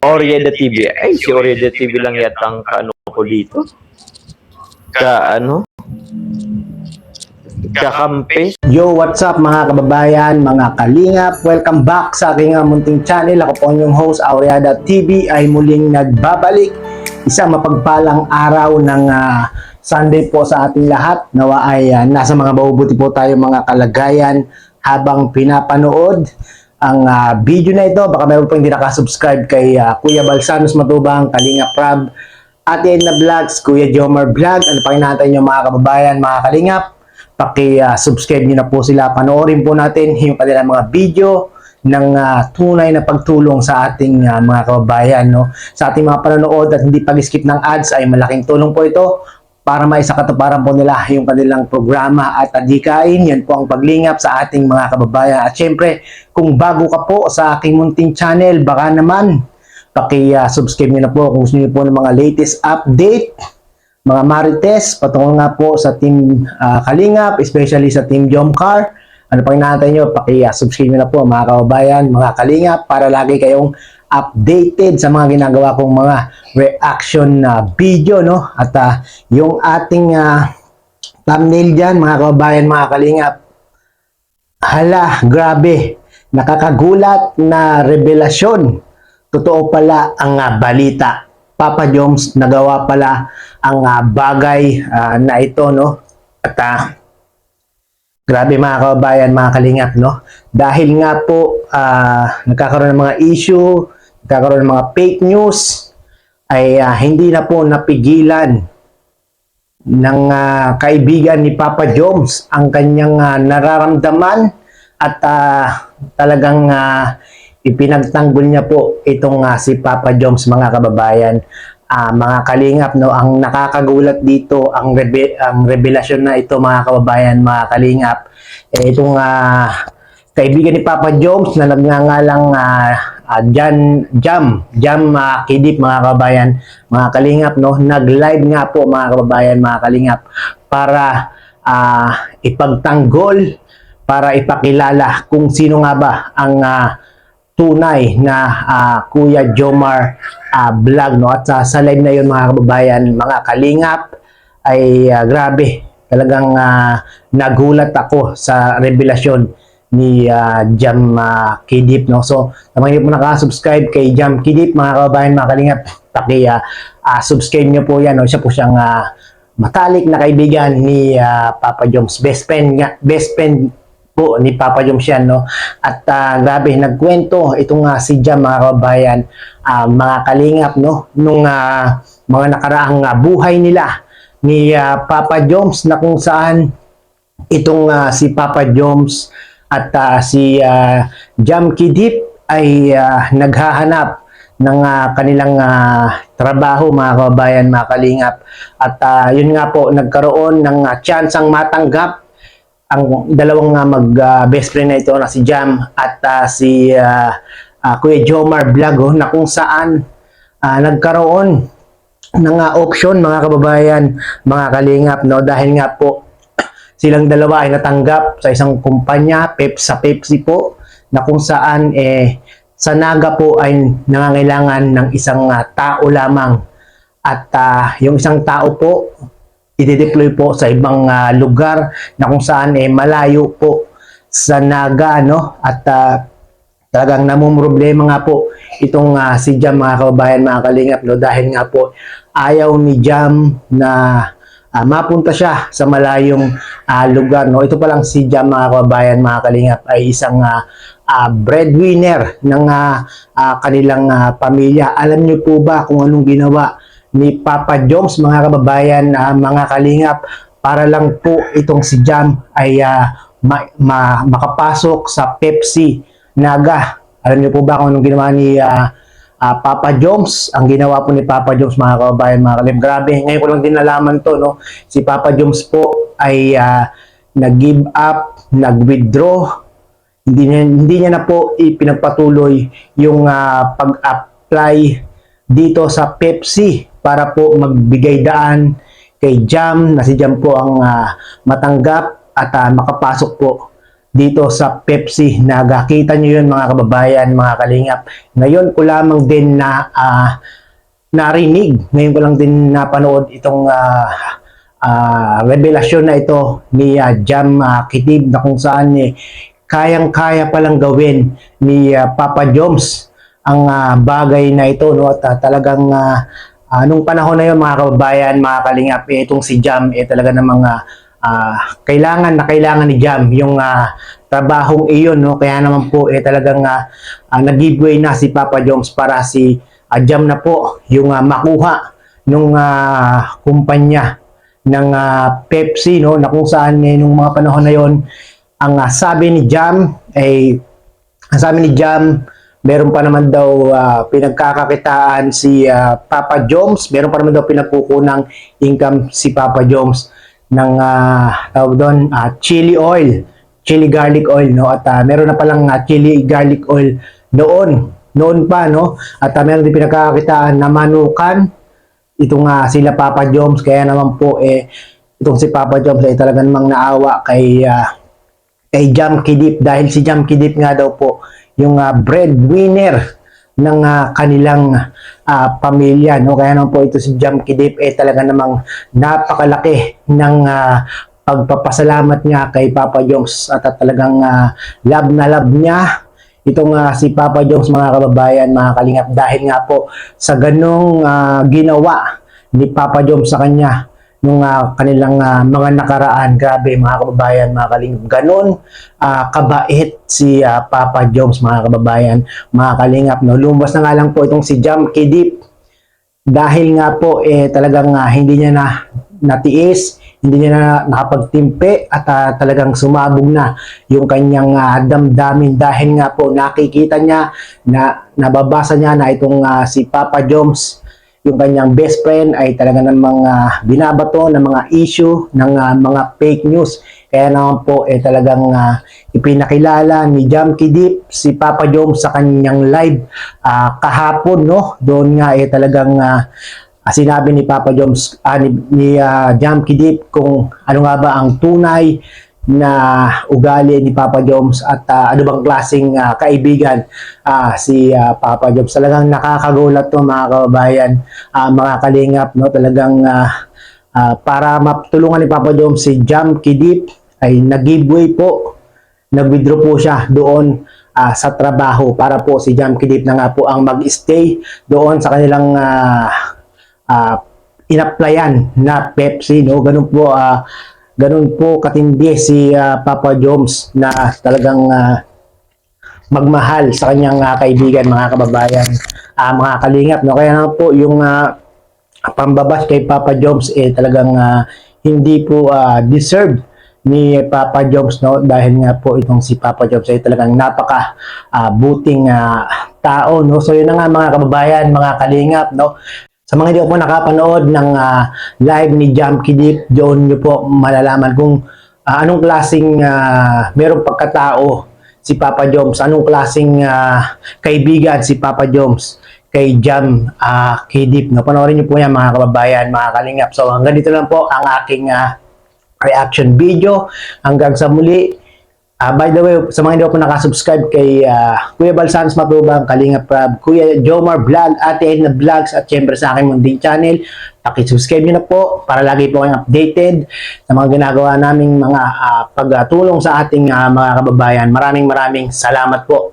Orieda TV. Ay, si Orieda TV lang yata ang kaano ko dito. Kakampi. Yo, what's up mga kababayan, mga kalingap? Welcome back sa aking munting channel. Ako po ang inyong host, Aureada TV, ay muling nagbabalik. Isang mapagpalang araw ng Sunday po sa ating lahat. Nawa ay nasa mga mabubuti po tayo mga kalagayan habang pinapanood ang video na ito. Baka meron po hindi nakasubscribe kay Kuya Balsanos Matubang, Kalingap Rab, Ate Edna Vlogs, Kuya Jomar Vlog. Ano pang hinahantay nyo mga kababayan, mga kalingap? Paki-subscribe nyo na po sila. Panoorin po natin yung kanilang mga video ng tunay na pagtulong sa ating mga kababayan. No? Sa ating mga panonood at hindi pag-skip ng ads ay malaking tulong po ito para maisakatuparan po nila yung kanilang programa at adhikain. Yan po ang paglingap sa ating mga kababayan. At syempre, kung bago ka po sa aking munting channel, baka naman paki-subscribe nyo na po kung gusto nyo po ng mga latest update, mga marites, patungo nga po sa Team Kalingap, especially sa Team Jomcar. Ano pang inaantay nyo, paki-subscribe nyo na po mga kababayan, mga Kalingap, para lagi kayong updated sa mga ginagawa kong mga reaction video, no? At yung ating thumbnail dyan, mga kababayan, mga Kalingap, hala, grabe, nakakagulat na revelasyon. Totoo pala ang balita. Papa Joms, nagawa pala ang bagay na ito, no? At grabe mga kababayan, mga kalingap, no? Dahil nga po nagkakaroon ng mga issue, nagkakaroon ng mga fake news, ay hindi na po napigilan ng kaibigan ni Papa Joms ang kanyang nararamdaman at talagang ipinagtanggol niya po itong si Papa Joms, mga kababayan, mga kalingap, no? Ang nakakagulat dito, ang revelasyon na ito, mga kababayan, mga kalingap, itong kaibigan ni Papa Joms na nagngangalang Jam Kidip, mga kababayan, mga kalingap, no? Nag-live nga po, mga kababayan, mga kalingap, para ipagtanggol, para ipakilala kung sino nga ba ang tunay na Kuya Jomar Vlog, no? At sa live na yun, mga kababayan, mga kalingap, ay grabe, talagang nagulat ako sa revelasyon ni Jam Kidip, no? So naman hindi po nakasubscribe kay Jam Kidip, mga kababayan, mga kalingap, subscribe nyo po yan, no? Siya po siyang matalik na kaibigan ni Papa Joms, best friend po ni Papa Joms yan, no? At grabe, nagkwento itong si Jam, mga kababayan, mga kalingap, no? Nung mga nakaraang buhay nila ni Papa Joms, na kung saan itong si Papa Joms at si Jam Kidip ay naghahanap ng kanilang trabaho, mga kababayan, mga kalingap. At yun nga po, nagkaroon ng chance ang matanggap ang dalawang mag-best friend na ito, na si Jam at si Kuya Jomar Vlog, na kung saan nagkaroon ng option, mga kababayan, mga kalingap, no? Dahil nga po silang dalawa ay natanggap sa isang kumpanya, sa Pepsi po, na kung saan sa Naga po ay nangangailangan ng isang tao lamang. At yung isang tao po i-deploy po sa ibang lugar na kung saan malayo po sa Naga, no? At talagang namumroblema nga po itong si Jam, mga kababayan, mga kalingap, no? Dahil nga po ayaw ni Jam na mapunta siya sa malayong lugar, no? Ito pa lang si Jam, mga kababayan, mga kalingap, ay isang breadwinner ng kanilang pamilya. Alam niyo po ba kung anong ginawa ni Papa Joms, mga kababayan, mga kalingap, para lang po itong si Jam ay makapasok sa Pepsi Naga? Alam niyo po ba kung anong ginawa ni Papa Joms? Ang ginawa po ni Papa Joms, mga kababayan, mga kalingap, grabe, ngayon ko lang din nalaman to, no? Si Papa Joms po ay nag-give up, nag-withdraw, hindi niya na po ipinagpatuloy yung pag-apply dito sa Pepsi para po magbigay daan kay Jam, na si Jam po ang matanggap at makapasok po dito sa Pepsi. Nagkita nyo yun mga kababayan, mga kalingap. Ngayon ko lamang din na narinig, ngayon ko lang din napanood itong revelasyon na ito ni Jam Kitib, na kung saan kayang-kaya palang gawin ni Papa Joms ang bagay na ito, no? At talagang nung panahon na yun mga kababayan, mga kalingap, itong si Jam talaga namang kailangan ni Jam yung trabahong iyon, no? Kaya naman po talagang nag-giveaway na si Papa Joms para si Jam na po yung makuha nung kumpanya ng Pepsi, no? Na kung saan nung mga panahon na yon, ang sabi ni Jam meron pa naman daw pinagkakakitaan si Papa Joms, meron pa naman daw pinagkukunang income si Papa Joms ng tawag doon, chili garlic oil, no? At meron na palang chili garlic oil noon pa, no? At meron din pinagkakakitaan na manukan itong sila Papa Joms. Kaya naman po itong si Papa Joms ay talaga namang naawa kay Jam Kitib, dahil si Jam Kitib nga daw po yung breadwinner ng kanilang pamilya, no? Kaya naman po ito si Jam Kitib talaga namang napakalaki ng pagpapasalamat niya kay Papa Joms, at talagang love na love niya itong si Papa Joms, mga kababayan, mga kalingap, dahil nga po sa ganong ginawa ni Papa Joms sa kanya nung kanilang mga nakaraan. Grabe mga kababayan, mga kalingap, ganon kabait si Papa Joms, mga kababayan, mga kalingap, no? Lumabas na nga lang po itong si Jam Kitib dahil nga po talagang hindi niya natiis, hindi niya na nakapagtimpe, at talagang sumabog na yung kanyang damdamin, dahil nga po nakikita niya na nababasa niya na itong si Papa Joms, yung kanyang best friend, ay talaga namang binabato ng mga issue ng mga fake news. Kaya naman po talagang ipinakilala ni Jam Kitib si Papa Joms sa kanyang live kahapon, no? Doon nga talagang sinabi ni Papa Joms, ni Jam Kitib, kung ano nga ba ang tunay na ugali ni Papa Joms, at ano bang klaseng kaibigan si Papa Joms. Talagang nakakagulat to mga kababayan, mga kalingap, no? Talagang para matulungan ni Papa Joms si Jam Kitib ay nag-giveaway po, nag-withdraw po siya doon sa trabaho para po si Jam Kitib na nga po ang mag-stay doon sa kanilang in-applyan na Pepsi, no? Ganun po katindi si Papa Joms na talagang magmahal sa kanyang kaibigan, mga kababayan, mga kalingap, no? Kaya naman po yung pambabas kay Papa Joms talagang hindi po deserve ni Papa Joms, no? Dahil nga po itong si Papa Joms ay talagang napaka buting tao, no? So yun na nga mga kababayan, mga kalingap, no? Sa mga hindi po nakapanood ng live ni Jam Kitib, doon nyo po malalaman kung anong klaseng merong pagkatao si Papa Joms, anong klaseng kaibigan si Papa Joms kay Jam Kitib, no? Panoorin nyo po yan mga kababayan, mga kalingap. So hanggang dito lang po ang aking reaction video. Hanggang sa muli. By the way, sa mga hindi po nakasubscribe kay Kuya Balsanos Matubang, Kalingap Prab, Kuya Jomar Vlog, Ate Edna Vlogs, at syempre sa aking munding channel, pakisubscribe nyo na po para lagi po kayong updated sa mga ginagawa naming mga pagtulong sa ating mga kababayan. Maraming salamat po.